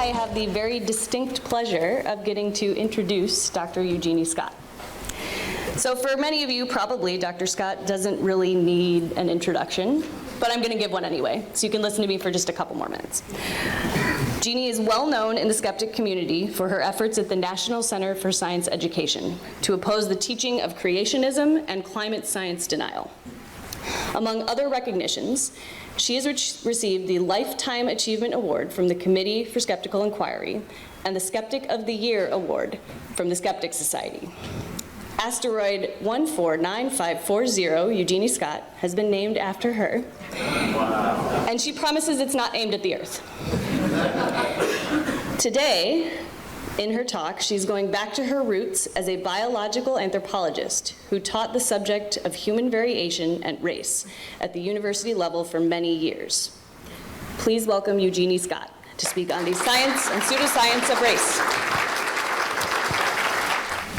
I have the very distinct pleasure of getting to introduce Dr. Eugenie Scott. So for many of you, probably Dr. Scott doesn't really need an introduction, but I'm going to give one anyway, so you can listen to me for just a couple more minutes. Jeannie is well known in the skeptic community for her efforts at the National Center for Science Education to oppose the teaching of creationism and climate science denial. Among other recognitions, she has received the Lifetime Achievement Award from the Committee for Skeptical Inquiry and the Skeptic of the Year Award from the Skeptic Society. Asteroid 149540, Eugenie Scott, has been named after her. Wow. And she promises it's not aimed at the Earth. Today, in her talk, she's going back to her roots as a biological anthropologist who taught the subject of human variation and race at the university level for many years. Please welcome Eugenie Scott to speak on the science and pseudoscience of race.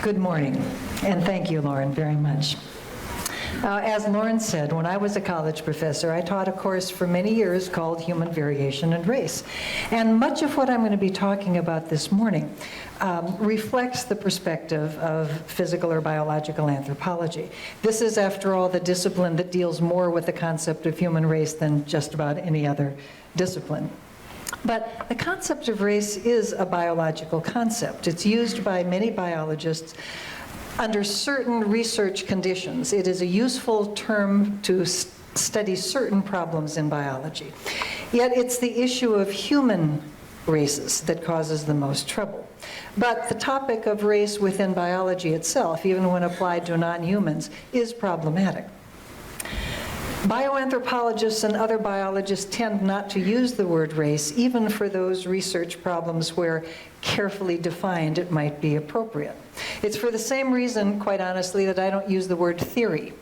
Good morning, and thank you, Lauren, very much. As Lauren said, when I was a college professor, I taught a course for many years called Human Variation and Race. And much of what I'm going to be talking about this morning reflects the perspective of physical or biological anthropology. This is, after all, the discipline that deals more with the concept of human race than just about any other discipline. But the concept of race is a biological concept. It's used by many biologists under certain research conditions. It is a useful term to study certain problems in biology. Yet it's the issue of human races that causes the most trouble. But the topic of race within biology itself, even when applied to non-humans, is problematic. Bioanthropologists and other biologists tend not to use the word race, even for those research problems where carefully defined it might be appropriate. It's for the same reason, quite honestly, that I don't use the word theory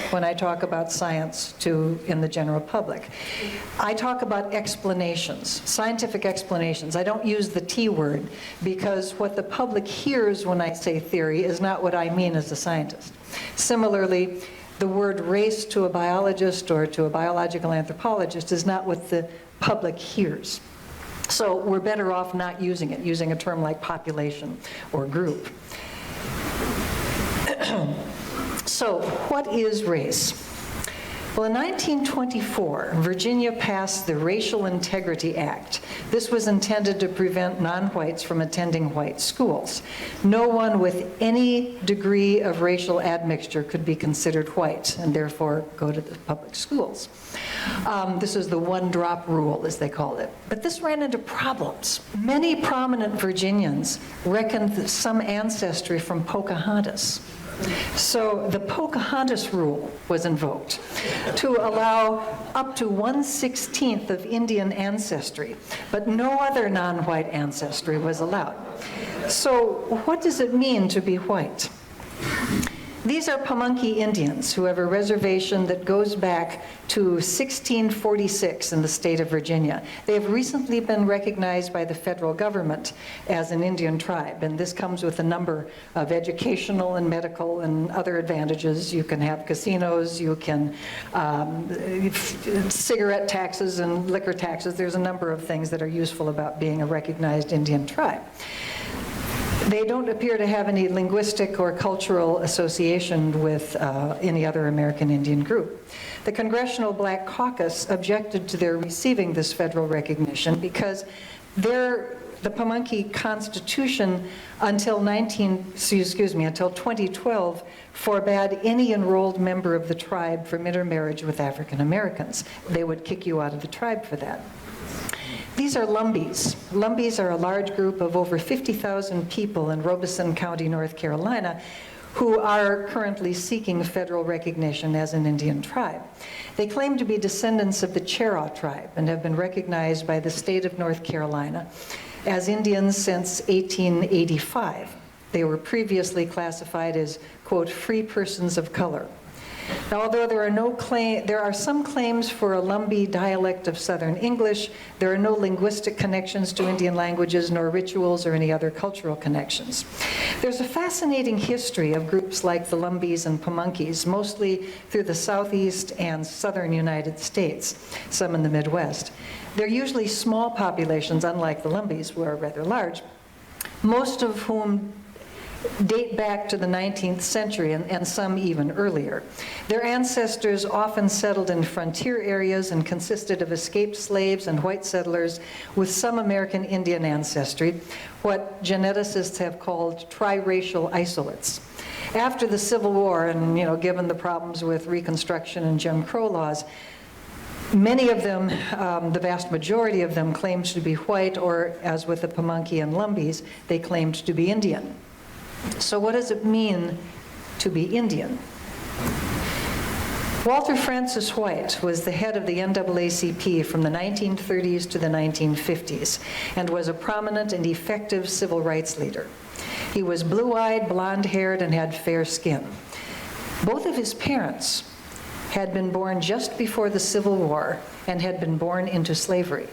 when I talk about science in the general public. I talk about explanations, scientific explanations. I don't use the T word because what the public hears when I say theory is not what I mean as a scientist. Similarly, the word race to a biologist or to a biological anthropologist is not what the public hears. So we're better off not using it, using a term like population or group. So what is race? Well, in 1924, Virginia passed the Racial Integrity Act. This was intended to prevent non-whites from attending white schools. No one with any degree of racial admixture could be considered white and therefore go to the public schools. This is the one-drop rule, as they called it. But this ran into problems. Many prominent Virginians reckoned some ancestry from Pocahontas. So the Pocahontas rule was invoked to allow up to 1/16 of Indian ancestry, but no other non-white ancestry was allowed. So what does it mean to be white? These are Pamunkey Indians who have a reservation that goes back to 1646 in the state of Virginia. They have recently been recognized by the federal government as an Indian tribe, and this comes with a number of educational and medical and other advantages. You can have casinos, you can cigarette taxes and liquor taxes. There's a number of things that are useful about being a recognized Indian tribe. They don't appear to have any linguistic or cultural association with any other American Indian group. The Congressional Black Caucus objected to their receiving this federal recognition because the Pamunkey Constitution until 2012 forbade any enrolled member of the tribe from intermarriage with African Americans. They would kick you out of the tribe for that. These are Lumbees. Lumbees are a large group of over 50,000 people in Robeson County, North Carolina, who are currently seeking federal recognition as an Indian tribe. They claim to be descendants of the Cherokee tribe and have been recognized by the state of North Carolina as Indians since 1885. They were previously classified as, quote, free persons of color. Now, although there are some claims for a Lumbee dialect of Southern English, there are no linguistic connections to Indian languages, nor rituals or any other cultural connections. There's a fascinating history of groups like the Lumbees and Pamunkeys, mostly through the southeast and southern United States, some in the Midwest. They're usually small populations, unlike the Lumbees, who are rather large, most of whom date back to the 19th century and some even earlier. Their ancestors often settled in frontier areas and consisted of escaped slaves and white settlers with some American Indian ancestry, what geneticists have called triracial isolates. After the Civil War, and given the problems with Reconstruction and Jim Crow laws, many of them, the vast majority of them, claimed to be white, or as with the Pamunkey and Lumbees, they claimed to be Indian. So what does it mean to be Indian? Walter Francis White was the head of the NAACP from the 1930s to the 1950s and was a prominent and effective civil rights leader. He was blue-eyed, blonde-haired, and had fair skin. Both of his parents had been born just before the Civil War and had been born into slavery.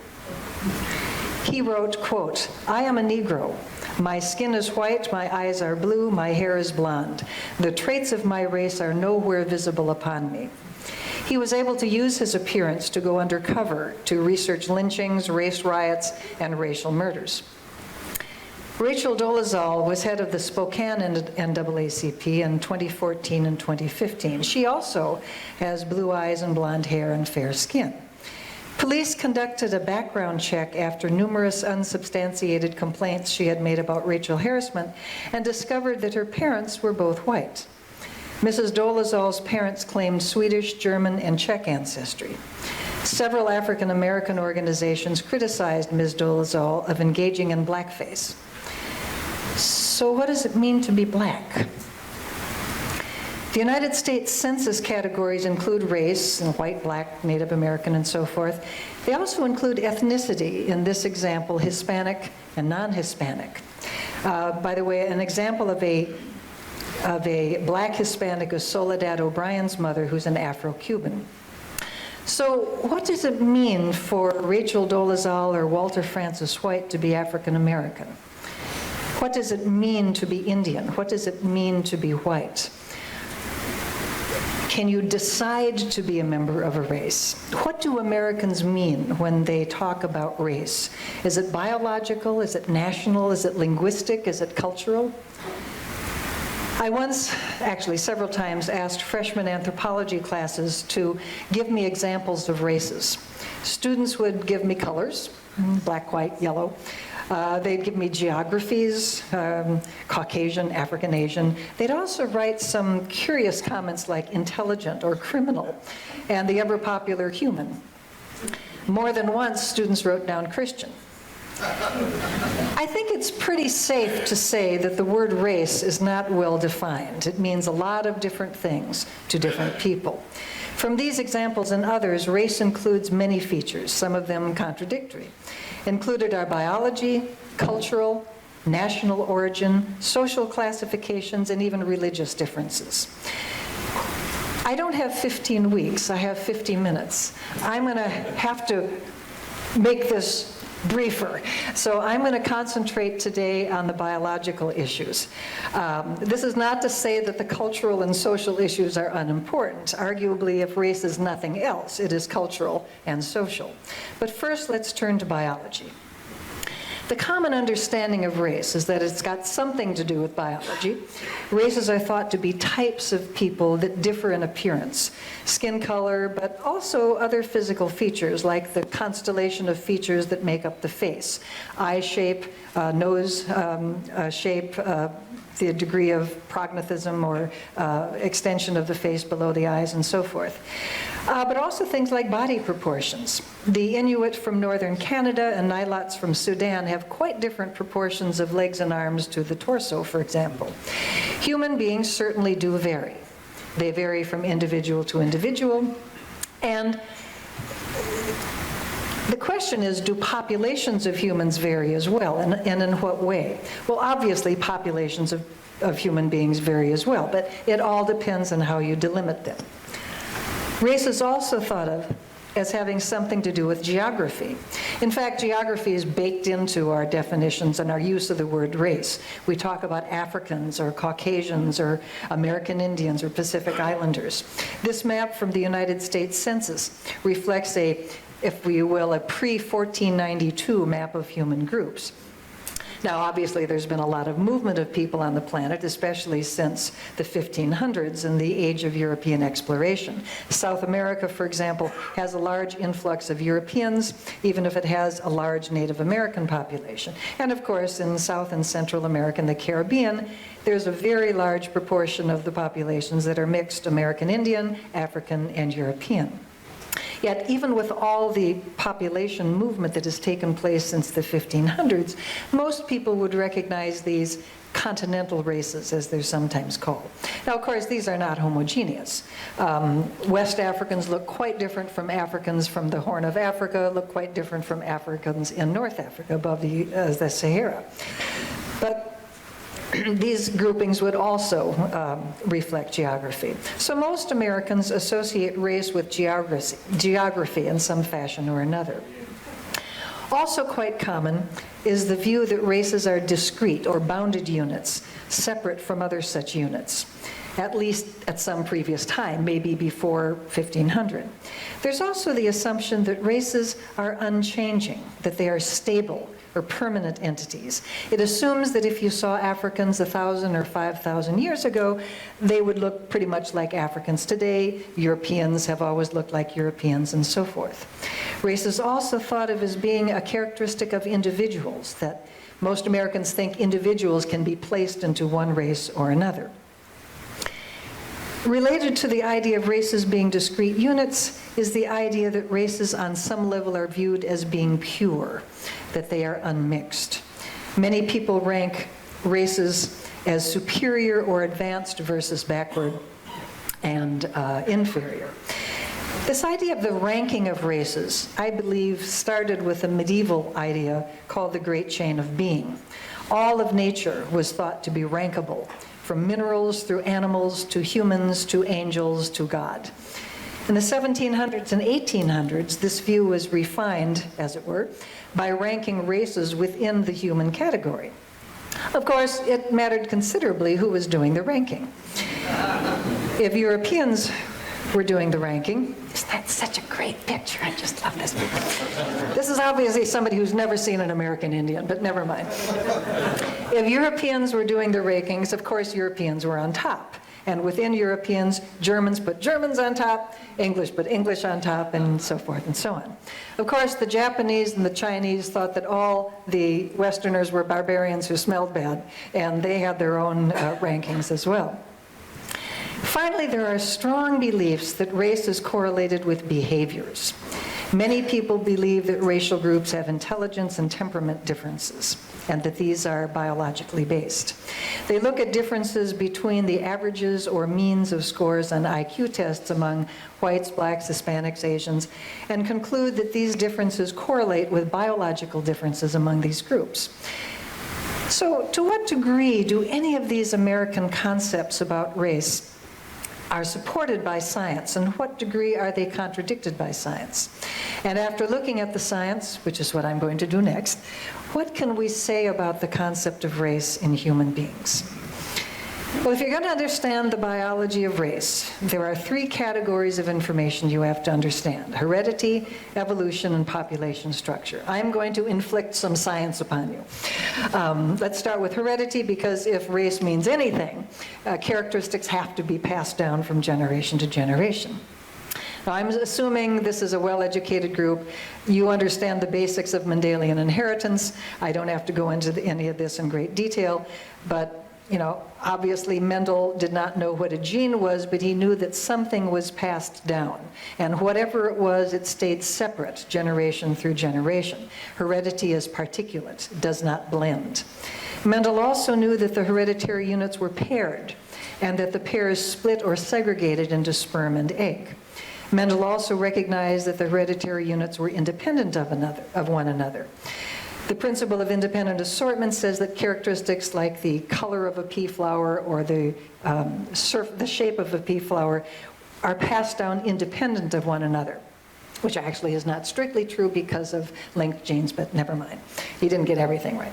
He wrote, quote, "I am a Negro. My skin is white, my eyes are blue, my hair is blonde. The traits of my race are nowhere visible upon me." He was able to use his appearance to go undercover to research lynchings, race riots, and racial murders. Rachel Dolezal was head of the Spokane NAACP in 2014 and 2015. She also has blue eyes and blonde hair and fair skin. Police conducted a background check after numerous unsubstantiated complaints she had made about racial harassment and discovered that her parents were both white. Mrs. Dolezal's parents claimed Swedish, German, and Czech ancestry. Several African American organizations criticized Ms. Dolezal of engaging in blackface. So what does it mean to be black? The United States Census categories include race, and white, black, Native American, and so forth. They also include ethnicity, in this example, Hispanic and non-Hispanic. By the way, an example of a black Hispanic is Soledad O'Brien's mother, who's an Afro-Cuban. So what does it mean for Rachel Dolezal or Walter Francis White to be African American? What does it mean to be Indian? What does it mean to be white? Can you decide to be a member of a race? What do Americans mean when they talk about race? Is it biological? Is it national? Is it linguistic? Is it cultural? I once, actually several times, asked freshman anthropology classes to give me examples of races. Students would give me colors, black, white, yellow. They'd give me geographies, Caucasian, African, Asian. They'd also write some curious comments like intelligent or criminal, and the ever popular human. More than once, students wrote down Christian. I think it's pretty safe to say that the word race is not well defined. It means a lot of different things to different people. From these examples and others, race includes many features, some of them contradictory. Included are biology, cultural, national origin, social classifications, and even religious differences. I don't have 15 weeks, I have 50 minutes. I'm going to have to make this briefer. So I'm going to concentrate today on the biological issues. This is not to say that the cultural and social issues are unimportant. Arguably, if race is nothing else, it is cultural and social. But first, let's turn to biology. The common understanding of race is that it's got something to do with biology. Races are thought to be types of people that differ in appearance, skin color, but also other physical features like the constellation of features that make up the face, eye shape, nose shape, the degree of prognathism or extension of the face below the eyes, and so forth. But also things like body proportions. The Inuit from northern Canada and Nilots from Sudan have quite different proportions of legs and arms to the torso, for example. Human beings certainly do vary. They vary from individual to individual, and the question is, do populations of humans vary as well, and in what way? Well, obviously, populations of human beings vary as well, but it all depends on how you delimit them. Race is also thought of as having something to do with geography. In fact, geography is baked into our definitions and our use of the word race. We talk about Africans or Caucasians or American Indians or Pacific Islanders. This map from the United States Census reflects a if you will, a pre-1492 map of human groups. Now, obviously, there's been a lot of movement of people on the planet, especially since the 1500s and the age of European exploration. South America, for example, has a large influx of Europeans, even if it has a large Native American population. And of course, in South and Central America and the Caribbean, there's a very large proportion of the populations that are mixed American Indian, African, and European. Yet, even with all the population movement that has taken place since the 1500s, most people would recognize these continental races, as they're sometimes called. Now, of course, these are not homogeneous. West Africans look quite different from Africans from the Horn of Africa, look quite different from Africans in North Africa above the Sahara. But these groupings would also reflect geography. So most Americans associate race with geography in some fashion or another. Also quite common is the view that races are discrete or bounded units, separate from other such units, at least at some previous time, maybe before 1500. There's also the assumption that races are unchanging, that they are stable or permanent entities. It assumes that if you saw Africans 1,000 or 5,000 years ago, they would look pretty much like Africans today. Europeans have always looked like Europeans, and so forth. Race is also thought of as being a characteristic of individuals, that most Americans think individuals can be placed into one race or another. Related to the idea of races being discrete units is the idea that races on some level are viewed as being pure, that they are unmixed. Many people rank races as superior or advanced versus backward and inferior. This idea of the ranking of races, I believe, started with a medieval idea called the Great Chain of Being. All of nature was thought to be rankable, from minerals through animals to humans to angels to God. In the 1700s and 1800s, this view was refined, as it were, by ranking races within the human category. Of course, it mattered considerably who was doing the ranking. If Europeans were doing the ranking, isn't that such a great picture? I just love this. This is obviously somebody who's never seen an American Indian, but never mind. If Europeans were doing the rankings, of course Europeans were on top. And within Europeans, Germans put Germans on top, English put English on top, and so forth and so on. Of course, the Japanese and the Chinese thought that all the Westerners were barbarians who smelled bad, and they had their own rankings as well. Finally, there are strong beliefs that race is correlated with behaviors. Many people believe that racial groups have intelligence and temperament differences, and that these are biologically based. They look at differences between the averages or means of scores on IQ tests among whites, blacks, Hispanics, Asians, and conclude that these differences correlate with biological differences among these groups. So, to what degree do any of these American concepts about race are supported by science, and what degree are they contradicted by science? And after looking at the science, which is what I'm going to do next, what can we say about the concept of race in human beings? Well, if you're going to understand the biology of race, there are three categories of information you have to understand: heredity, evolution, and population structure. I'm going to inflict some science upon you. Let's start with heredity, because if race means anything, characteristics have to be passed down from generation to generation. Now, I'm assuming this is a well-educated group. You understand the basics of Mendelian inheritance. I don't have to go into any of this in great detail, but obviously Mendel did not know what a gene was, but he knew that something was passed down. And whatever it was, it stayed separate generation through generation. Heredity is particulate, does not blend. Mendel also knew that the hereditary units were paired, and that the pairs split or segregated into sperm and egg. Mendel also recognized that the hereditary units were independent of one another. The principle of independent assortment says that characteristics like the color of a pea flower or the shape of a pea flower are passed down independent of one another, which actually is not strictly true because of linked genes, but never mind. He didn't get everything right.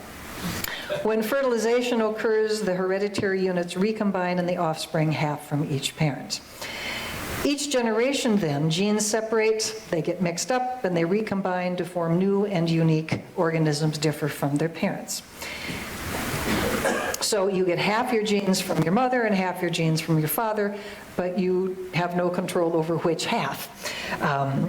When fertilization occurs, the hereditary units recombine and the offspring half from each parent. Each generation then, genes separate, they get mixed up, and they recombine to form new and unique organisms differ from their parents. So you get half your genes from your mother and half your genes from your father, but you have no control over which half.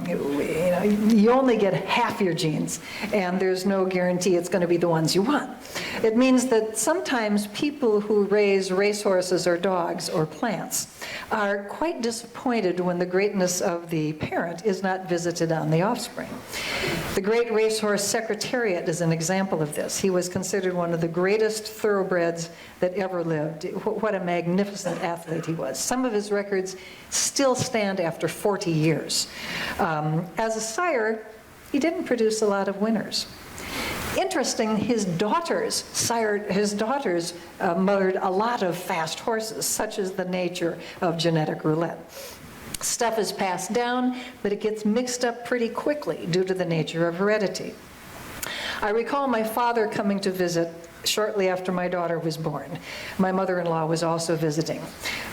You only get half your genes, and there's no guarantee it's going to be the ones you want. It means that sometimes people who raise racehorses or dogs or plants are quite disappointed when the greatness of the parent is not visited on the offspring. The great racehorse Secretariat is an example of this. He was considered one of the greatest thoroughbreds that ever lived. What a magnificent athlete he was. Some of his records still stand after 40 years. As a sire, he didn't produce a lot of winners. Interesting, his daughters mothered a lot of fast horses, such is the nature of genetic roulette. Stuff is passed down, but it gets mixed up pretty quickly due to the nature of heredity. I recall my father coming to visit shortly after my daughter was born. My mother-in-law was also visiting.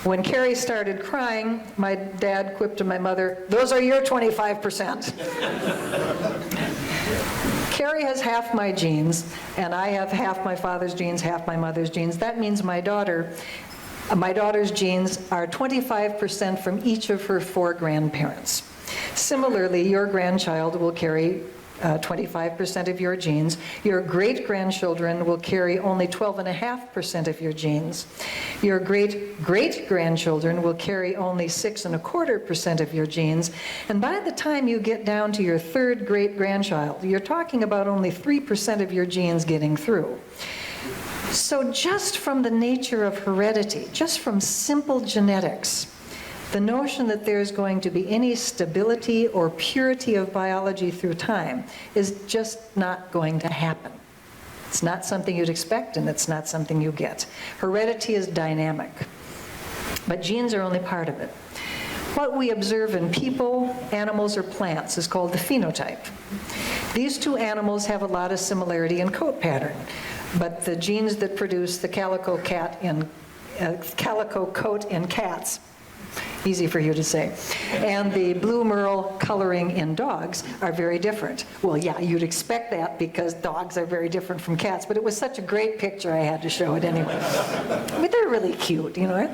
When Carrie started crying, my dad quipped to my mother, "Those are your 25%. Carrie has half my genes, and I have half my father's genes, half my mother's genes. That means my daughter's genes are 25% from each of her 4 grandparents. Similarly, your grandchild will carry 25% of your genes. Your great-grandchildren will carry only 12.5% of your genes. Your great-great-grandchildren will carry only 6.25% of your genes. And by the time you get down to your 3rd great-grandchild, you're talking about only 3% of your genes getting through. So just from the nature of heredity, just from simple genetics, the notion that there's going to be any stability or purity of biology through time is just not going to happen. It's not something you'd expect, and it's not something you get. Heredity is dynamic, but genes are only part of it. What we observe in people, animals, or plants is called the phenotype. These 2 animals have a lot of similarity in coat pattern, but the genes that produce the calico coat in cats, easy for you to say, and the blue merle coloring in dogs are very different. Well, yeah, you'd expect that because dogs are very different from cats, but it was such a great picture I had to show it anyway. I mean, they're really cute, you know.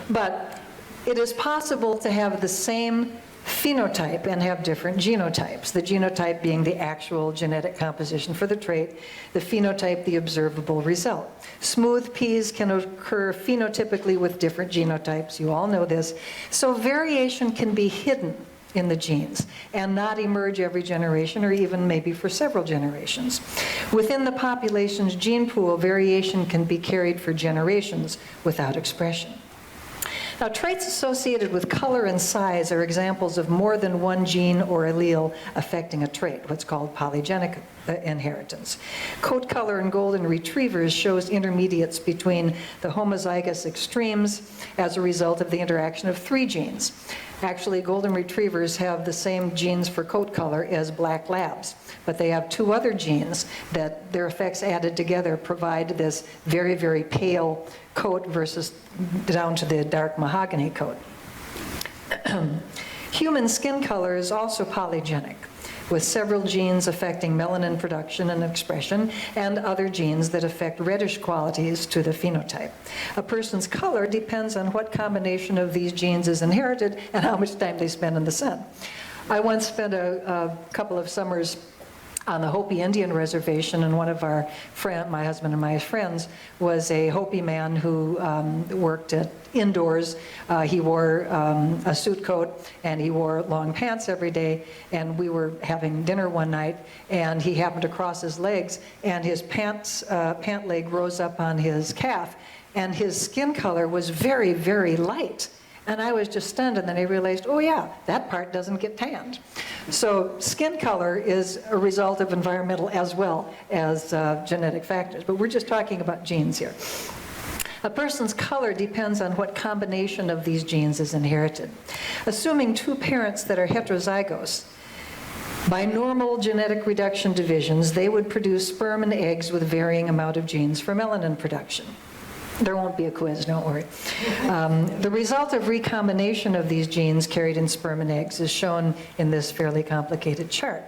But it is possible to have the same phenotype and have different genotypes. The genotype being the actual genetic composition for the trait, the phenotype the observable result. Smooth peas can occur phenotypically with different genotypes. You all know this. So variation can be hidden in the genes and not emerge every generation or even maybe for several generations. Within the population's gene pool, variation can be carried for generations without expression. Now, traits associated with color and size are examples of more than one gene or allele affecting a trait, what's called polygenic inheritance. Coat color in golden retrievers shows intermediates between the homozygous extremes as a result of the interaction of 3 genes. Actually, golden retrievers have the same genes for coat color as black labs, but they have 2 other genes that their effects added together provide this very, very pale coat versus down to the dark mahogany coat. Human skin color is also polygenic, with several genes affecting melanin production and expression, and other genes that affect reddish qualities to the phenotype. A person's color depends on what combination of these genes is inherited and how much time they spend in the sun. I once spent a couple of summers on the Hopi Indian reservation, and one of our my husband and my friends was a Hopi man who worked indoors. He wore a suit coat and he wore long pants every day, and we were having dinner one night and he happened to cross his legs and his pant leg rose up on his calf and his skin color was very, very light. And I was just stunned, and then I realized, oh yeah, that part doesn't get tanned. So skin color is a result of environmental as well as genetic factors, but we're just talking about genes here. A person's color depends on what combination of these genes is inherited. Assuming 2 parents that are heterozygous, by normal genetic reduction divisions, they would produce sperm and eggs with varying amount of genes for melanin production. There won't be a quiz, don't worry. The result of recombination of these genes carried in sperm and eggs is shown in this fairly complicated chart.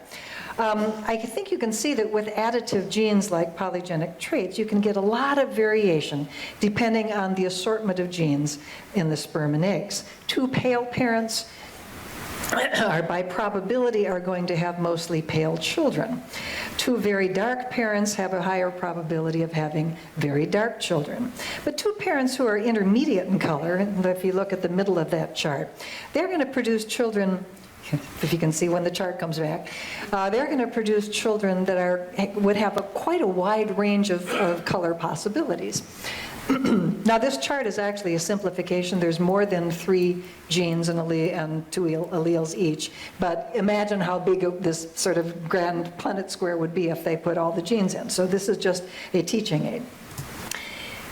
I think you can see that with additive genes like polygenic traits, you can get a lot of variation depending on the assortment of genes in the sperm and eggs. Two pale parents are by probability are going to have mostly pale children. Two very dark parents have a higher probability of having very dark children. But two parents who are intermediate in color, if you look at the middle of that chart, they're going to produce children, if you can see when the chart comes back, they're going to produce children that would have quite a wide range of color possibilities. Now, this chart is actually a simplification. There's more than 3 genes and 2 alleles each. But imagine how big this sort of grand Punnett square would be if they put all the genes in. So this is just a teaching aid.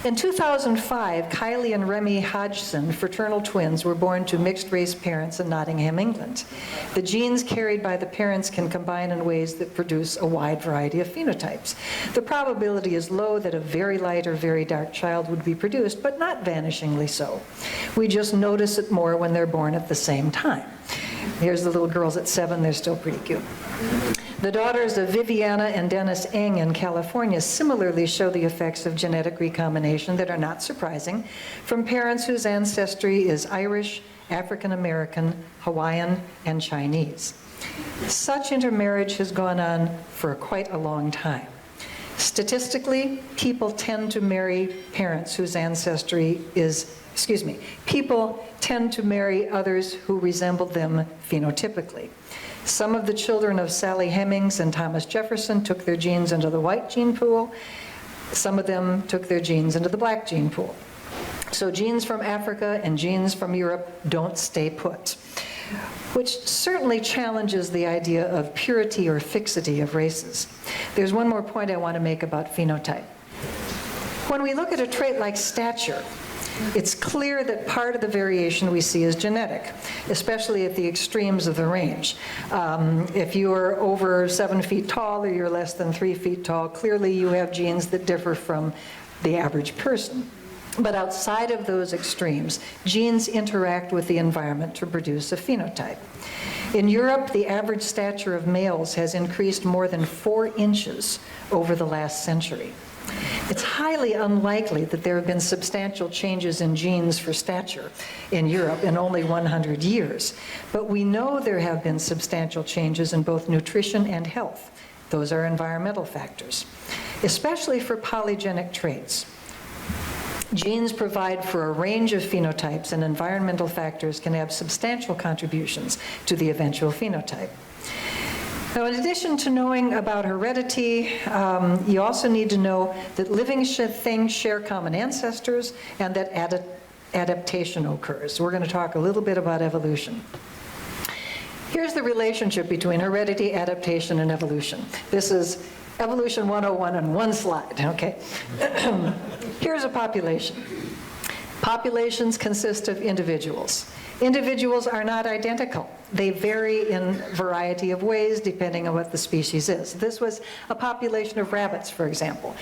In 2005, Kylie and Remy Hodgson, fraternal twins, were born to mixed-race parents in Nottingham, England. The genes carried by the parents can combine in ways that produce a wide variety of phenotypes. The probability is low that a very light or very dark child would be produced, but not vanishingly so. We just notice it more when they're born at the same time. Here's the little girls at 7, they're still pretty cute. The daughters of Viviana and Dennis Eng in California similarly show the effects of genetic recombination that are not surprising from parents whose ancestry is Irish, African American, Hawaiian, and Chinese. Such intermarriage has gone on for quite a long time. Statistically, people tend to marry parents whose ancestry is, people tend to marry others who resemble them phenotypically. Some of the children of Sally Hemings and Thomas Jefferson took their genes into the white gene pool. Some of them took their genes into the black gene pool. So genes from Africa and genes from Europe don't stay put, which certainly challenges the idea of purity or fixity of races. There's one more point I want to make about phenotype. When we look at a trait like stature, it's clear that part of the variation we see is genetic, especially at the extremes of the range. If you're over 7 feet tall or you're less than 3 feet tall, clearly you have genes that differ from the average person. But outside of those extremes, genes interact with the environment to produce a phenotype. In Europe, the average stature of males has increased more than 4 inches over the last century. It's highly unlikely that there have been substantial changes in genes for stature in Europe in only 100 years. But we know there have been substantial changes in both nutrition and health. Those are environmental factors, especially for polygenic traits. Genes provide for a range of phenotypes, and environmental factors can have substantial contributions to the eventual phenotype. Now, in addition to knowing about heredity, you also need to know that living things share common ancestors and that adaptation occurs. We're going to talk a little bit about evolution. Here's the relationship between heredity, adaptation, and evolution. This is Evolution 101 on one slide, okay? Here's a population. Populations consist of individuals. Individuals are not identical. They vary in a variety of ways depending on what the species is. This was a population of rabbits, for example.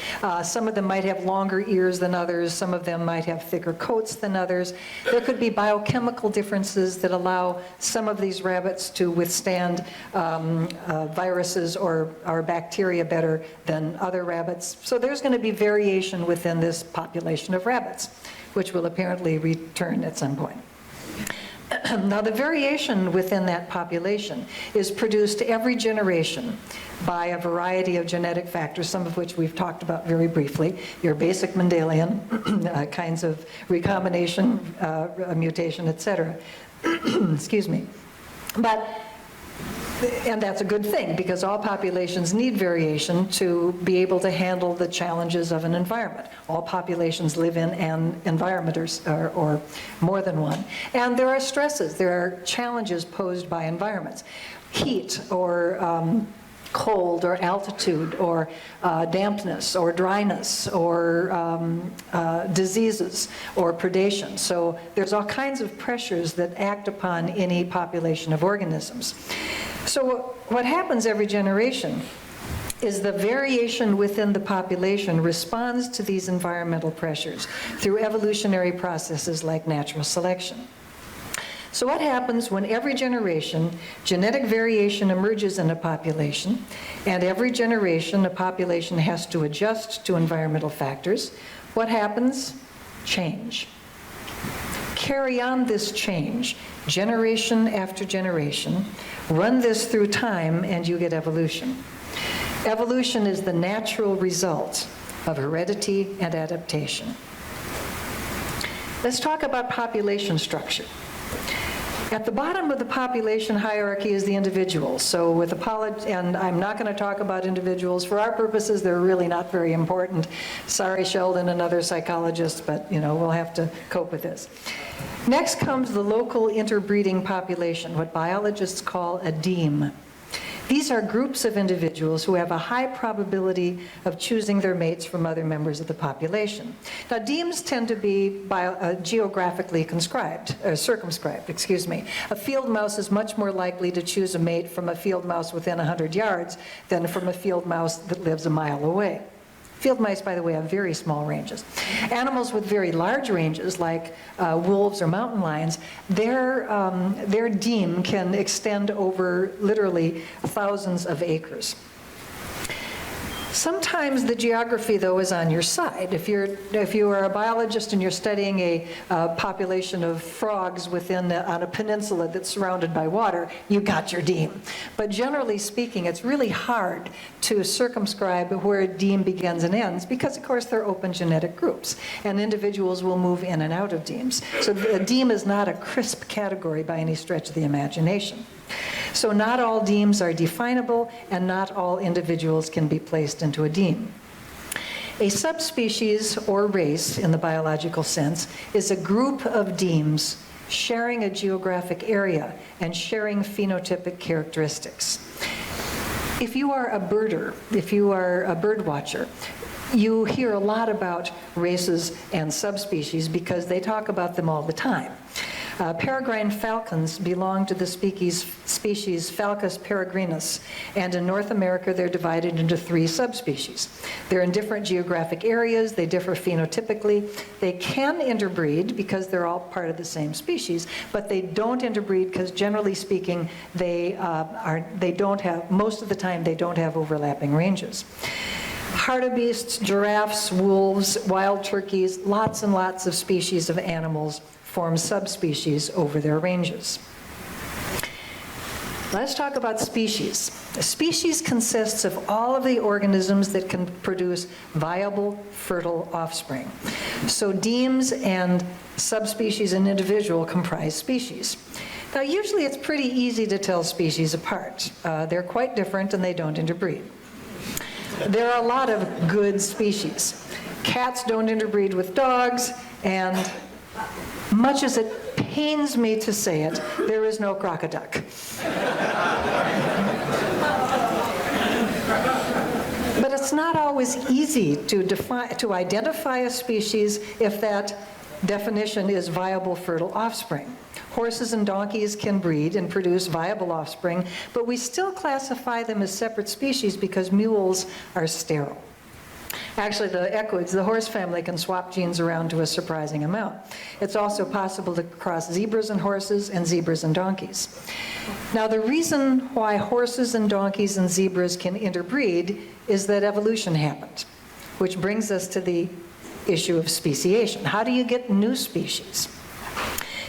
Some of them might have longer ears than others. Some of them might have thicker coats than others. There could be biochemical differences that allow some of these rabbits to withstand viruses or bacteria better than other rabbits. So there's going to be variation within this population of rabbits, which will apparently return at some point. Now, the variation within that population is produced every generation by a variety of genetic factors, some of which we've talked about very briefly, your basic Mendelian kinds of recombination, mutation, et cetera. Excuse me. And that's a good thing, because all populations need variation to be able to handle the challenges of an environment. All populations live in an environment or more than one. And there are stresses, there are challenges posed by environments. Heat or cold or altitude or dampness or dryness or diseases or predation. So there's all kinds of pressures that act upon any population of organisms. So what happens every generation is the variation within the population responds to these environmental pressures through evolutionary processes like natural selection. So what happens when every generation, genetic variation emerges in a population, and every generation, a population has to adjust to environmental factors? What happens? Change. Carry on this change, generation after generation, run this through time, and you get evolution. Evolution is the natural result of heredity and adaptation. Let's talk about population structure. At the bottom of the population hierarchy is the individual. So with apology, and I'm not going to talk about individuals. For our purposes, they're really not very important. Sorry, Sheldon and other psychologists, but we'll have to cope with this. Next comes the local interbreeding population, what biologists call a deme. These are groups of individuals who have a high probability of choosing their mates from other members of the population. Now, demes tend to be geographically circumscribed. A field mouse is much more likely to choose a mate from a field mouse within 100 yards than from a field mouse that lives a mile away. Field mice, by the way, have very small ranges. Animals with very large ranges, like wolves or mountain lions, their deme can extend over literally thousands of acres. Sometimes the geography, though, is on your side. If you are a biologist and you're studying a population of frogs on a peninsula that's surrounded by water, you got your deme. But generally speaking, it's really hard to circumscribe where a deme begins and ends because, of course, they're open genetic groups, and individuals will move in and out of demes. So a deme is not a crisp category by any stretch of the imagination. So not all demes are definable, and not all individuals can be placed into a deme. A subspecies or race, in the biological sense, is a group of demes sharing a geographic area and sharing phenotypic characteristics. If you are a birder, if you are a bird watcher, you hear a lot about races and subspecies because they talk about them all the time. Peregrine falcons belong to the species Falcus peregrinus, and in North America they're divided into 3 subspecies. They're in different geographic areas, they differ phenotypically, they can interbreed because they're all part of the same species, but they don't interbreed because generally speaking most of the time they don't have overlapping ranges. Hartebeests, giraffes, wolves, wild turkeys, lots and lots of species of animals form subspecies over their ranges. Let's talk about species. A species consists of all of the organisms that can produce viable, fertile offspring. So demes and subspecies and individual comprise species. Now, usually it's pretty easy to tell species apart. They're quite different and they don't interbreed. There are a lot of good species. Cats don't interbreed with dogs, and much as it pains me to say it, there is no crocoduck. But it's not always easy to identify a species if that definition is viable, fertile offspring. Horses and donkeys can breed and produce viable offspring, but we still classify them as separate species because mules are sterile. Actually, the equids, the horse family, can swap genes around to a surprising amount. It's also possible to cross zebras and horses and zebras and donkeys. Now, the reason why horses and donkeys and zebras can interbreed is that evolution happened, which brings us to the issue of speciation. How do you get new species?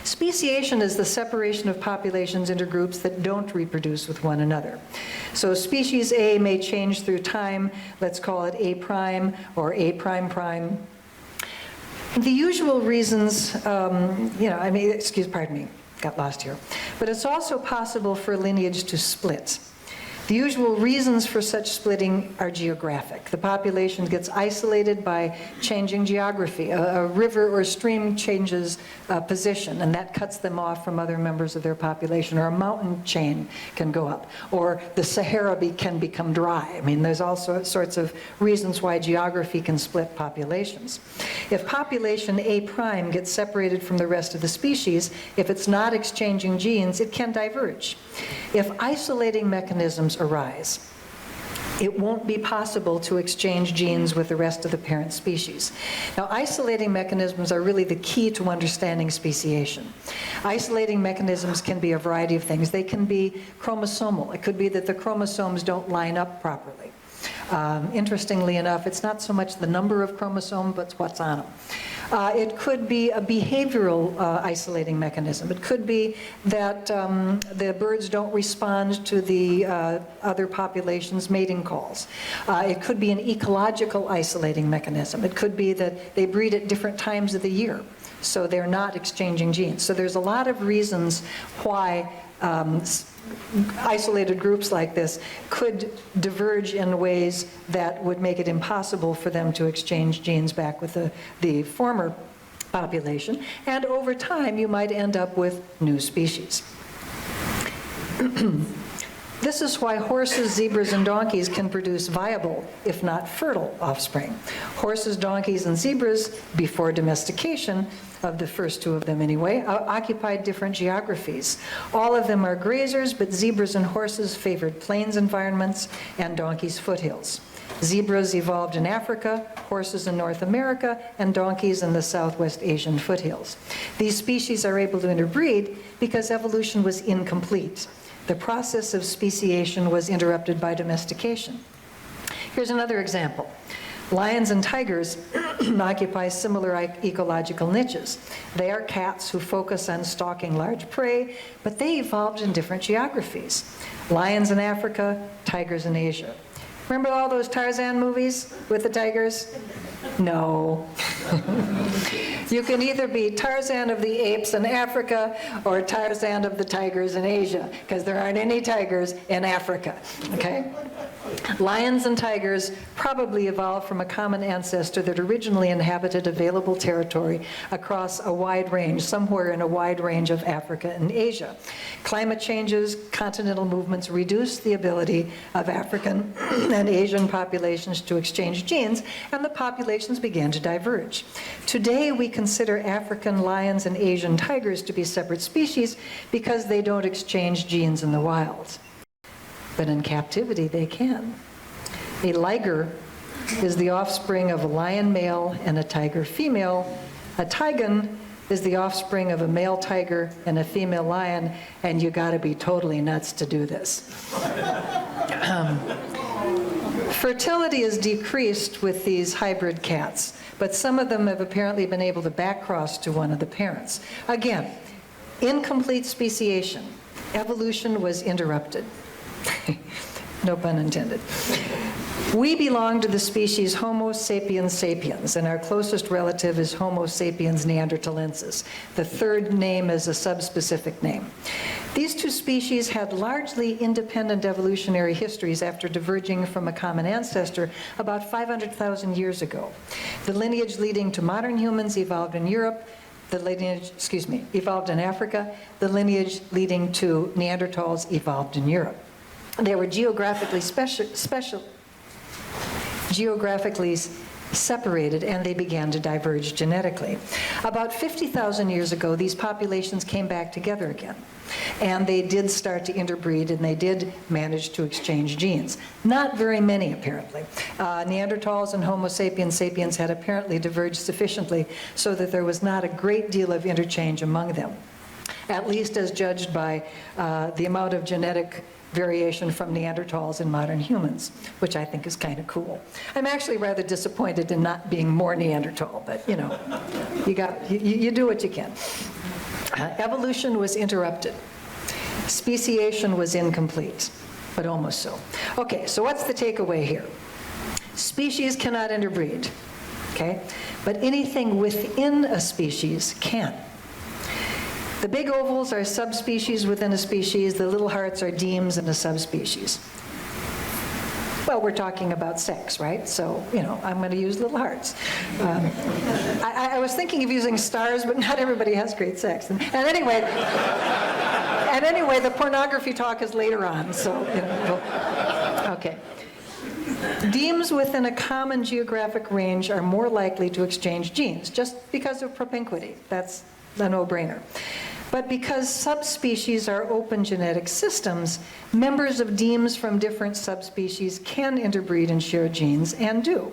Speciation is the separation of populations into groups that don't reproduce with one another. So species A may change through time. Let's call it A prime or A prime prime. The usual reasons, pardon me, got lost here. But it's also possible for lineage to split. The usual reasons for such splitting are geographic. The population gets isolated by changing geography. A river or stream changes position, and that cuts them off from other members of their population, or a mountain chain can go up, or the Sahara can become dry. I mean, there's all sorts of reasons why geography can split populations. If population A prime gets separated from the rest of the species, if it's not exchanging genes, it can diverge. If isolating mechanisms arise, it won't be possible to exchange genes with the rest of the parent species. Now, isolating mechanisms are really the key to understanding speciation. Isolating mechanisms can be a variety of things. They can be chromosomal. It could be that the chromosomes don't line up properly. Interestingly enough, it's not so much the number of chromosomes, but what's on them. It could be a behavioral isolating mechanism. It could be that the birds don't respond to the other population's mating calls. It could be an ecological isolating mechanism. It could be that they breed at different times of the year, so they're not exchanging genes. So there's a lot of reasons why isolated groups like this could diverge in ways that would make it impossible for them to exchange genes back with the former population. And over time, you might end up with new species. This is why horses, zebras, and donkeys can produce viable, if not fertile, offspring. Horses, donkeys, and zebras, before domestication, of the first two of them anyway, occupied different geographies. All of them are grazers, but zebras and horses favored plains environments and donkeys foothills. Zebras evolved in Africa, horses in North America, and donkeys in the Southwest Asian foothills. These species are able to interbreed because evolution was incomplete. The process of speciation was interrupted by domestication. Here's another example. Lions and tigers occupy similar ecological niches. They are cats who focus on stalking large prey, but they evolved in different geographies. Lions in Africa, tigers in Asia. Remember all those Tarzan movies with the tigers? No. You can either be Tarzan of the apes in Africa or Tarzan of the tigers in Asia, because there aren't any tigers in Africa, okay? Lions and tigers probably evolved from a common ancestor that originally inhabited available territory across a wide range, somewhere in a wide range of Africa and Asia. Climate changes, continental movements reduced the ability of African and Asian populations to exchange genes, and the populations began to diverge. Today, we consider African lions and Asian tigers to be separate species because they don't exchange genes in the wild. But in captivity, they can. A liger is the offspring of a lion male and a tiger female. A tigon is the offspring of a male tiger and a female lion, and you gotta be totally nuts to do this. Fertility is decreased with these hybrid cats, but some of them have apparently been able to backcross to one of the parents. Again, incomplete speciation. Evolution was interrupted. No pun intended. We belong to the species Homo sapiens sapiens, and our closest relative is Homo sapiens neanderthalensis. The third name is a subspecific name. These two species had largely independent evolutionary histories after diverging from a common ancestor about 500,000 years ago. The lineage leading to modern humans evolved in Europe, evolved in Africa. The lineage leading to Neanderthals evolved in Europe. They were geographically separated, and they began to diverge genetically. About 50,000 years ago, these populations came back together again, and they did start to interbreed, and they did manage to exchange genes. Not very many, apparently. Neanderthals and Homo sapiens sapiens had apparently diverged sufficiently so that there was not a great deal of interchange among them, at least as judged by the amount of genetic variation from Neanderthals and modern humans, which I think is kind of cool. I'm actually rather disappointed in not being more Neanderthal, but you know, you do what you can. Evolution was interrupted. Speciation was incomplete, but almost so. Okay, so what's the takeaway here? Species cannot interbreed, okay? But anything within a species can. The big ovals are subspecies within a species. The little hearts are demes in a subspecies. Well, we're talking about sex, right? So, you know, I'm going to use little hearts. I was thinking of using stars, but not everybody has great sex. And anyway, the pornography talk is later on. So, you know, okay. Demes within a common geographic range are more likely to exchange genes, just because of propinquity. That's a no-brainer. But because subspecies are open genetic systems, members of demes from different subspecies can interbreed and share genes, and do.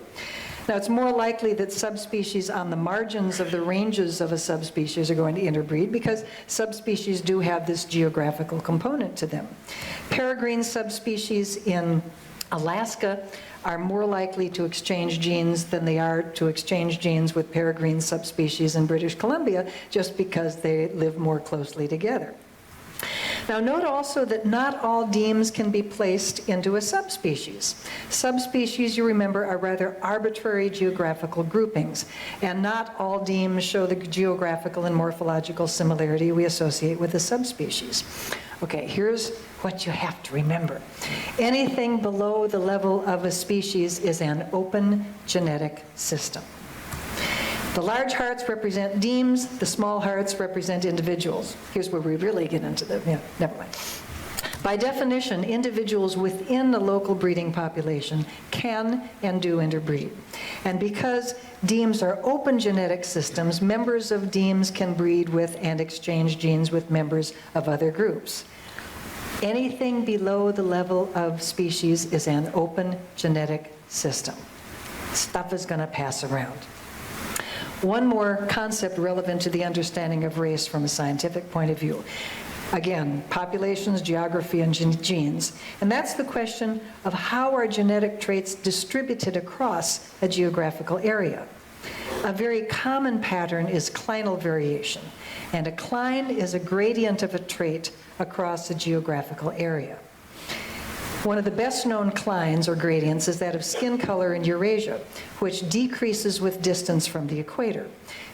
Now, it's more likely that subspecies on the margins of the ranges of a subspecies are going to interbreed because subspecies do have this geographical component to them. Peregrine subspecies in Alaska are more likely to exchange genes than they are to exchange genes with peregrine subspecies in British Columbia, just because they live more closely together. Now, note also that not all demes can be placed into a subspecies. Subspecies, you remember, are rather arbitrary geographical groupings, and not all demes show the geographical and morphological similarity we associate with a subspecies. Okay, here's what you have to remember. Anything below the level of a species is an open genetic system. The large hearts represent demes, the small hearts represent individuals. Here's where we really get into never mind. By definition, individuals within the local breeding population can and do interbreed. And because demes are open genetic systems, members of demes can breed with and exchange genes with members of other groups. Anything below the level of species is an open genetic system. Stuff is going to pass around. One more concept relevant to the understanding of race from a scientific point of view. Again, populations, geography, and genes. And that's the question of how are genetic traits distributed across a geographical area. A very common pattern is clinal variation. And a cline is a gradient of a trait across a geographical area. One of the best known clines or gradients is that of skin color in Eurasia, which decreases with distance from the equator.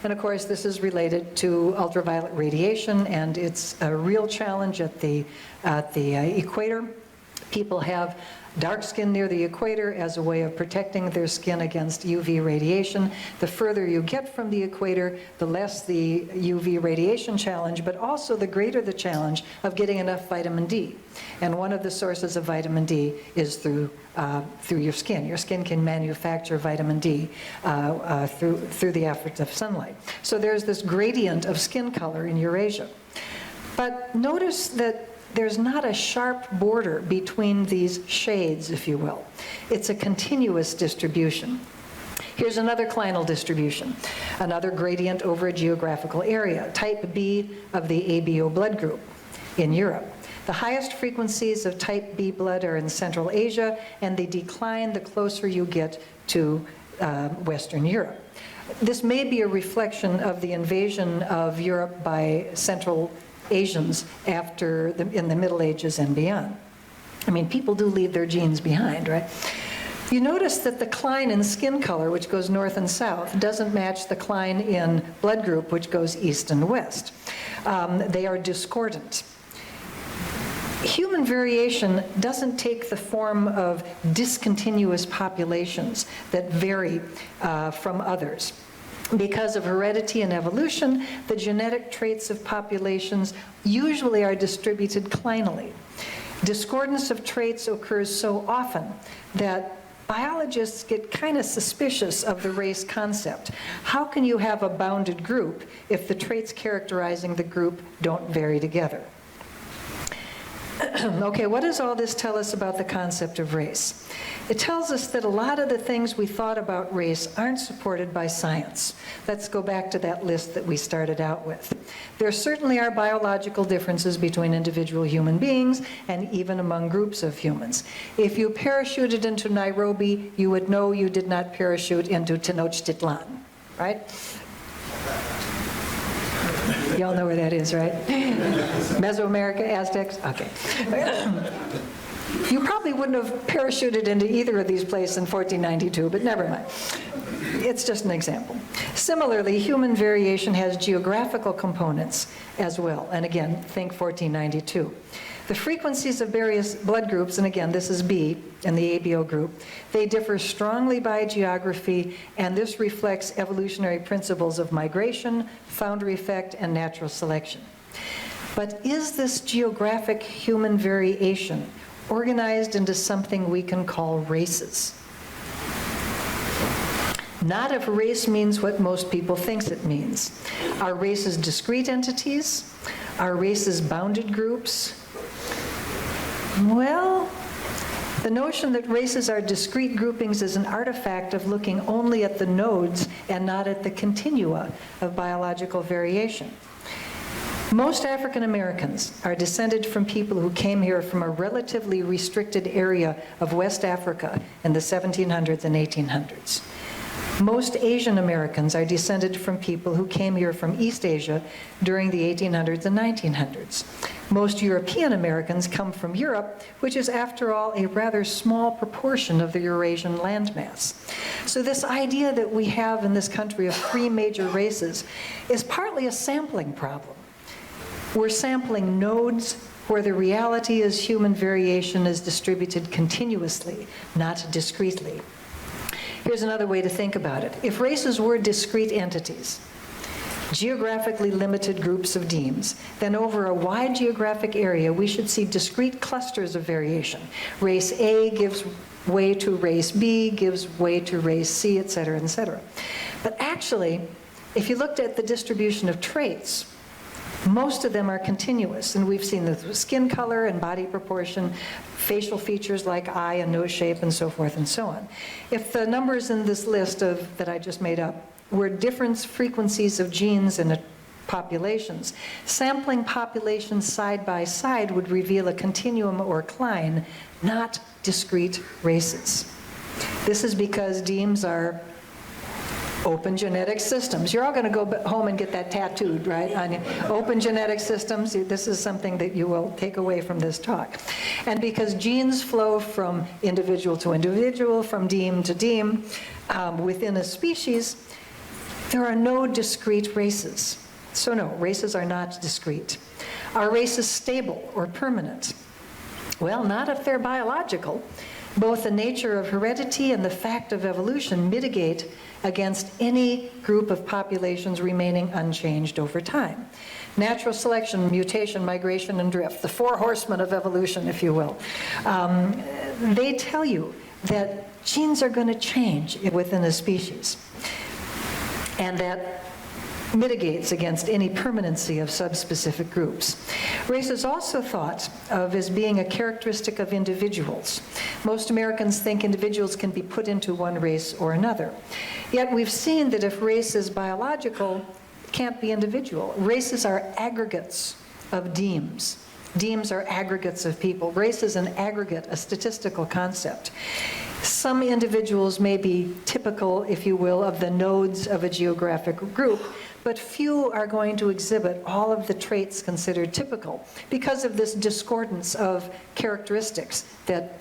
And of course, this is related to ultraviolet radiation, and it's a real challenge at the equator. People have dark skin near the equator as a way of protecting their skin against UV radiation. The further you get from the equator, the less the UV radiation challenge, but also the greater the challenge of getting enough vitamin D. And one of the sources of vitamin D is through your skin. Your skin can manufacture vitamin D through the efforts of sunlight. So there's this gradient of skin color in Eurasia. But notice that there's not a sharp border between these shades, if you will. It's a continuous distribution. Here's another clinal distribution, another gradient over a geographical area, type B of the ABO blood group in Europe. The highest frequencies of type B blood are in Central Asia, and they decline the closer you get to Western Europe. This may be a reflection of the invasion of Europe by Central Asians in the Middle Ages and beyond. I mean, people do leave their genes behind, right? You notice that the cline in skin color, which goes north and south, doesn't match the cline in blood group, which goes east and west. They are discordant. Human variation doesn't take the form of discontinuous populations that vary from others. Because of heredity and evolution, the genetic traits of populations usually are distributed clinally. Discordance of traits occurs so often that biologists get kind of suspicious of the race concept. How can you have a bounded group if the traits characterizing the group don't vary together? Okay, what does all this tell us about the concept of race? It tells us that a lot of the things we thought about race aren't supported by science. Let's go back to that list that we started out with. There certainly are biological differences between individual human beings and even among groups of humans. If you parachuted into Nairobi, you would know you did not parachute into Tenochtitlan, right? Y'all know where that is, right? Mesoamerica, Aztecs? Okay. You probably wouldn't have parachuted into either of these places in 1492, but never mind. It's just an example. Similarly, human variation has geographical components as well. And again, think 1492. The frequencies of various blood groups, and again, this is B in the ABO group, they differ strongly by geography, and this reflects evolutionary principles of migration, founder effect, and natural selection. But is this geographic human variation organized into something we can call races? Not if race means what most people think it means. Are races discrete entities, Are races bounded groups? Well, the notion that races are discrete groupings is an artifact of looking only at the nodes and not at the continua of biological variation. Most African Americans are descended from people who came here from a relatively restricted area of West Africa in the 1700s and 1800s. Most Asian Americans are descended from people who came here from East Asia during the 1800s and 1900s. Most European Americans come from Europe, which is, after all, a rather small proportion of the Eurasian landmass. So this idea that we have in this country of 3 major races is partly a sampling problem. We're sampling nodes where the reality is human variation is distributed continuously, not discretely. Here's another way to think about it. If races were discrete entities, geographically limited groups of demes, then over a wide geographic area, we should see discrete clusters of variation. Race A gives way to race B, gives way to race C, et cetera, et cetera. But actually, if you looked at the distribution of traits, most of them are continuous, and we've seen the skin color and body proportion, facial features like eye and nose shape, and so forth and so on. If the numbers in this list that I just made up were difference frequencies of genes in populations, sampling populations side by side would reveal a continuum or cline, not discrete races. This is because demes are open genetic systems. You're all going to go home and get that tattooed, right? On open genetic systems. This is something that you will take away from this talk. And because genes flow from individual to individual, from deme to deme, within a species, there are no discrete races. So no, races are not discrete. Are races stable or permanent? Well, not if they're biological. Both the nature of heredity and the fact of evolution mitigate against any group of populations remaining unchanged over time. Natural selection, mutation, migration, and drift, the 4 horsemen of evolution, if you will, they tell you that genes are going to change within a species, and that mitigates against any permanency of subspecific groups. Race is also thought of as being a characteristic of individuals. Most Americans think individuals can be put into one race or another. Yet we've seen that if race is biological, it can't be individual. Races are aggregates of demes. Demes are aggregates of people. Race is an aggregate, a statistical concept. Some individuals may be typical, if you will, of the nodes of a geographic group, but few are going to exhibit all of the traits considered typical because of this discordance of characteristics that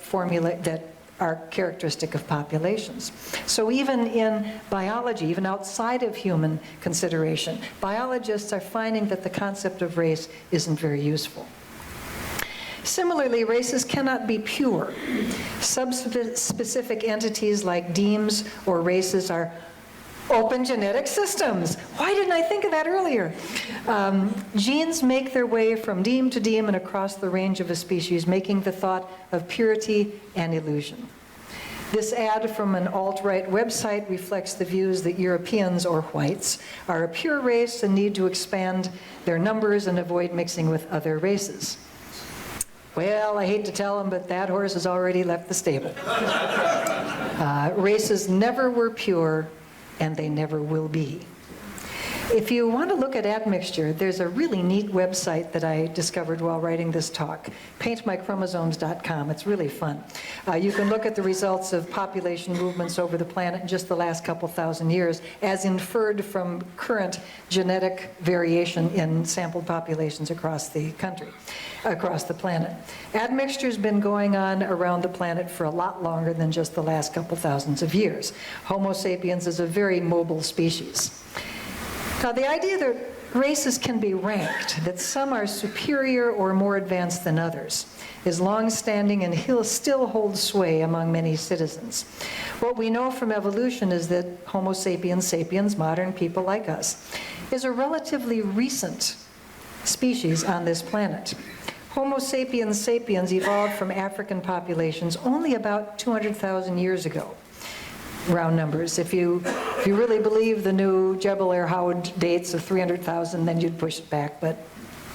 are characteristic of populations. So even in biology, even outside of human consideration, biologists are finding that the concept of race isn't very useful. Similarly, races cannot be pure. Subspecific entities like demes or races are open genetic systems. Why didn't I think of that earlier? Genes make their way from deme to deme and across the range of a species, making the thought of purity an illusion. This ad from an alt-right website reflects the views that Europeans, or whites, are a pure race and need to expand their numbers and avoid mixing with other races. Well, I hate to tell them, but that horse has already left the stable. Races never were pure, and they never will be. If you want to look at admixture, there's a really neat website that I discovered while writing this talk, paintmychromosomes.com. It's really fun. You can look at the results of population movements over the planet in just the last couple thousand years, as inferred from current genetic variation in sampled populations across the country, across the planet. Admixture's been going on around the planet for a lot longer than just the last couple thousands of years. Homo sapiens is a very mobile species. Now, the idea that races can be ranked, that some are superior or more advanced than others, is long-standing and still holds sway among many citizens. What we know from evolution is that Homo sapiens, modern people like us, is a relatively recent species on this planet. Homo sapiens evolved from African populations only about 200,000 years ago. Round numbers. If you really believe the new Jebel Irhoud dates of 300,000, then you'd push it back, but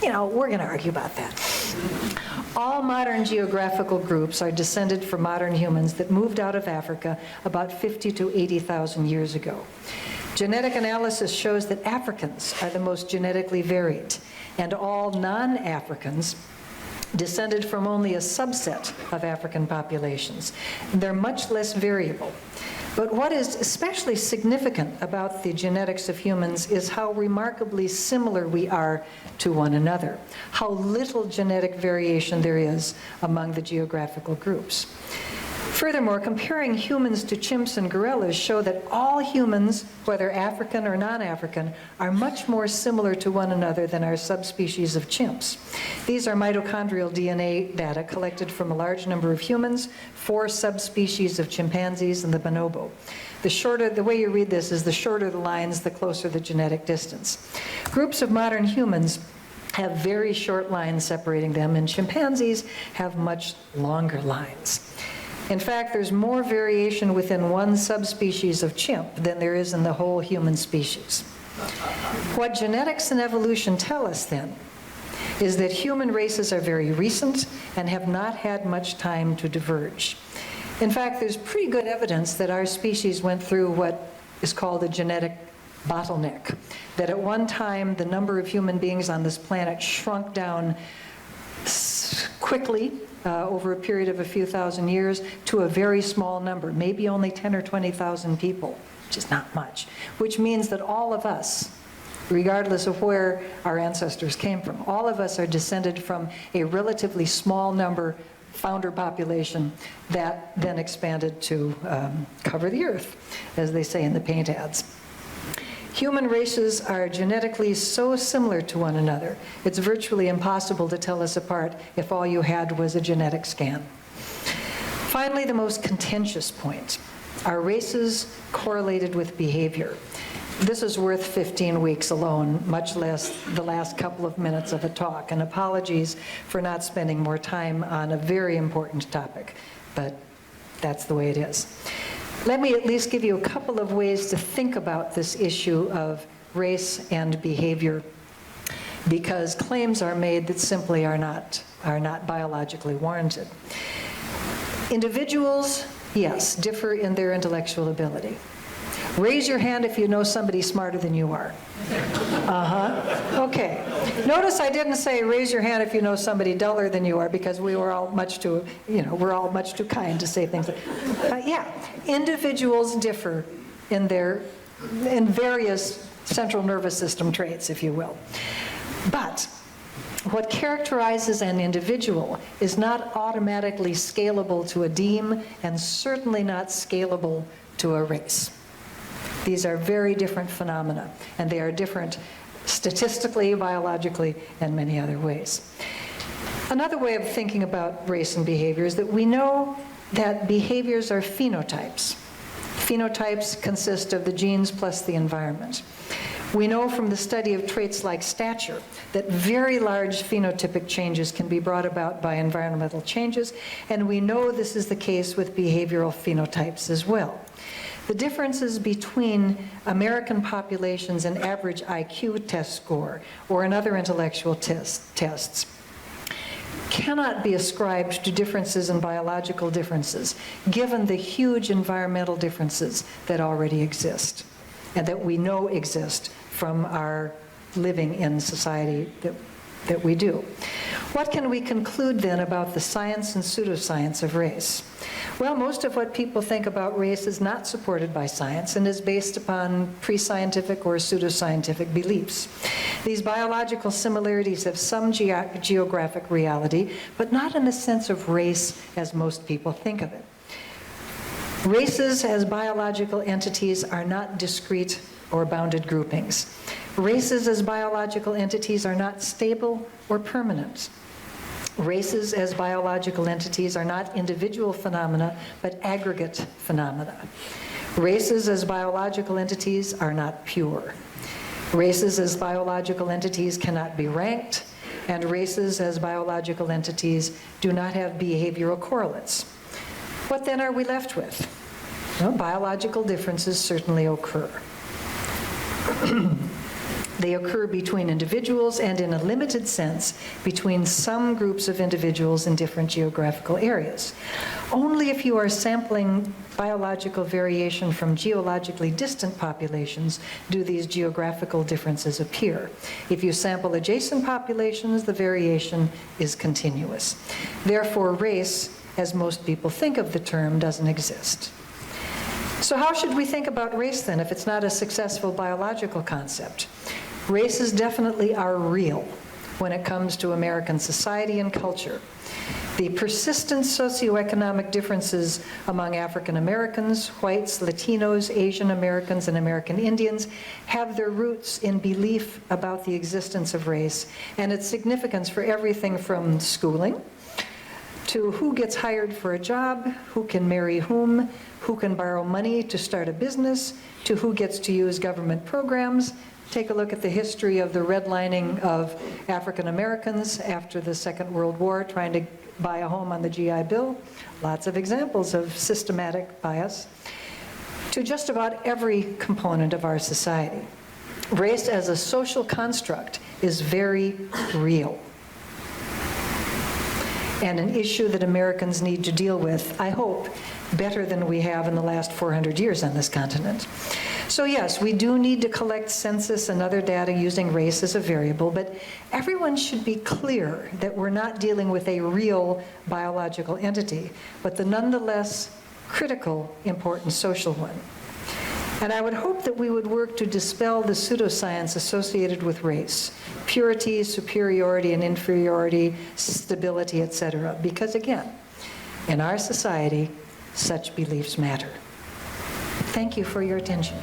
we're going to argue about that. All modern geographical groups are descended from modern humans that moved out of Africa about 50 to 80,000 years ago. Genetic analysis shows that Africans are the most genetically varied, and all non-Africans descended from only a subset of African populations. They're much less variable. But what is especially significant about the genetics of humans is how remarkably similar we are to one another, how little genetic variation there is among the geographical groups. Furthermore, comparing humans to chimps and gorillas show that all humans, whether African or non-African, are much more similar to one another than our subspecies of chimps. These are mitochondrial DNA data collected from a large number of humans, 4 subspecies of chimpanzees, and the bonobo. The way you read this is the shorter the lines, the closer the genetic distance. Groups of modern humans have very short lines separating them, and chimpanzees have much longer lines. In fact, there's more variation within one subspecies of chimp than there is in the whole human species. What genetics and evolution tell us then is that human races are very recent and have not had much time to diverge. In fact, there's pretty good evidence that our species went through what is called a genetic bottleneck, that at one time the number of human beings on this planet shrunk down quickly over a period of a few thousand years to a very small number, maybe only 10 or 20,000 people, which is not much, which means that all of us, regardless of where our ancestors came from, all of us are descended from a relatively small number founder population that then expanded to cover the earth, as they say in the paint ads. Human races are genetically so similar to one another, it's virtually impossible to tell us apart if all you had was a genetic scan. Finally, the most contentious point. Are races correlated with behavior? This is worth 15 weeks alone, much less the last couple of minutes of a talk, and apologies for not spending more time on a very important topic, but that's the way it is. Let me at least give you a couple of ways to think about this issue of race and behavior, because claims are made that simply are not biologically warranted. Individuals, yes, differ in their intellectual ability. Raise your hand if you know somebody smarter than you are. Okay. Notice I didn't say raise your hand if you know somebody duller than you are, because we were all much too, we're all much too kind to say things like, yeah, individuals differ in various central nervous system traits, if you will. But what characterizes an individual is not automatically scalable to a deme, and certainly not scalable to a race. These are very different phenomena, and they are different statistically, biologically, and many other ways. Another way of thinking about race and behavior is that we know that behaviors are phenotypes. Phenotypes consist of the genes plus the environment. We know from the study of traits like stature that very large phenotypic changes can be brought about by environmental changes, and we know this is the case with behavioral phenotypes as well. The differences between American populations and average IQ test score or in other intellectual tests cannot be ascribed to differences in biological differences, given the huge environmental differences that already exist and that we know exist from our living in society that we do. What can we conclude then about the science and pseudoscience of race? Well, most of what people think about race is not supported by science and is based upon pre-scientific or pseudoscientific beliefs. These biological similarities have some geographic reality, but not in the sense of race as most people think of it. Races as biological entities are not discrete or bounded groupings. Races as biological entities are not stable or permanent. Races as biological entities are not individual phenomena, but aggregate phenomena. Races as biological entities are not pure. Races as biological entities cannot be ranked, and races as biological entities do not have behavioral correlates. What then are we left with? Well, biological differences certainly occur. They occur between individuals and, in a limited sense, between some groups of individuals in different geographical areas. Only if you are sampling biological variation from geologically distant populations do these geographical differences appear. If you sample adjacent populations, the variation is continuous. Therefore, race, as most people think of the term, doesn't exist. So how should we think about race then if it's not a successful biological concept? Races definitely are real when it comes to American society and culture. The persistent socioeconomic differences among African Americans, whites, Latinos, Asian Americans, and American Indians have their roots in belief about the existence of race and its significance for everything from schooling to who gets hired for a job, who can marry whom, who can borrow money to start a business, to who gets to use government programs. Take a look at the history of the redlining of African Americans after the Second World War, trying to buy a home on the GI Bill. Lots of examples of systematic bias, to just about every component of our society. Race as a social construct is very real, and an issue that Americans need to deal with, I hope, better than we have in the last 400 years on this continent. So yes, we do need to collect census and other data using race as a variable, but everyone should be clear that we're not dealing with a real biological entity, but the nonetheless critical, important social one. And I would hope that we would work to dispel the pseudoscience associated with race, purity, superiority and inferiority, stability, etc. Because again, in our society, such beliefs matter. Thank you for your attention.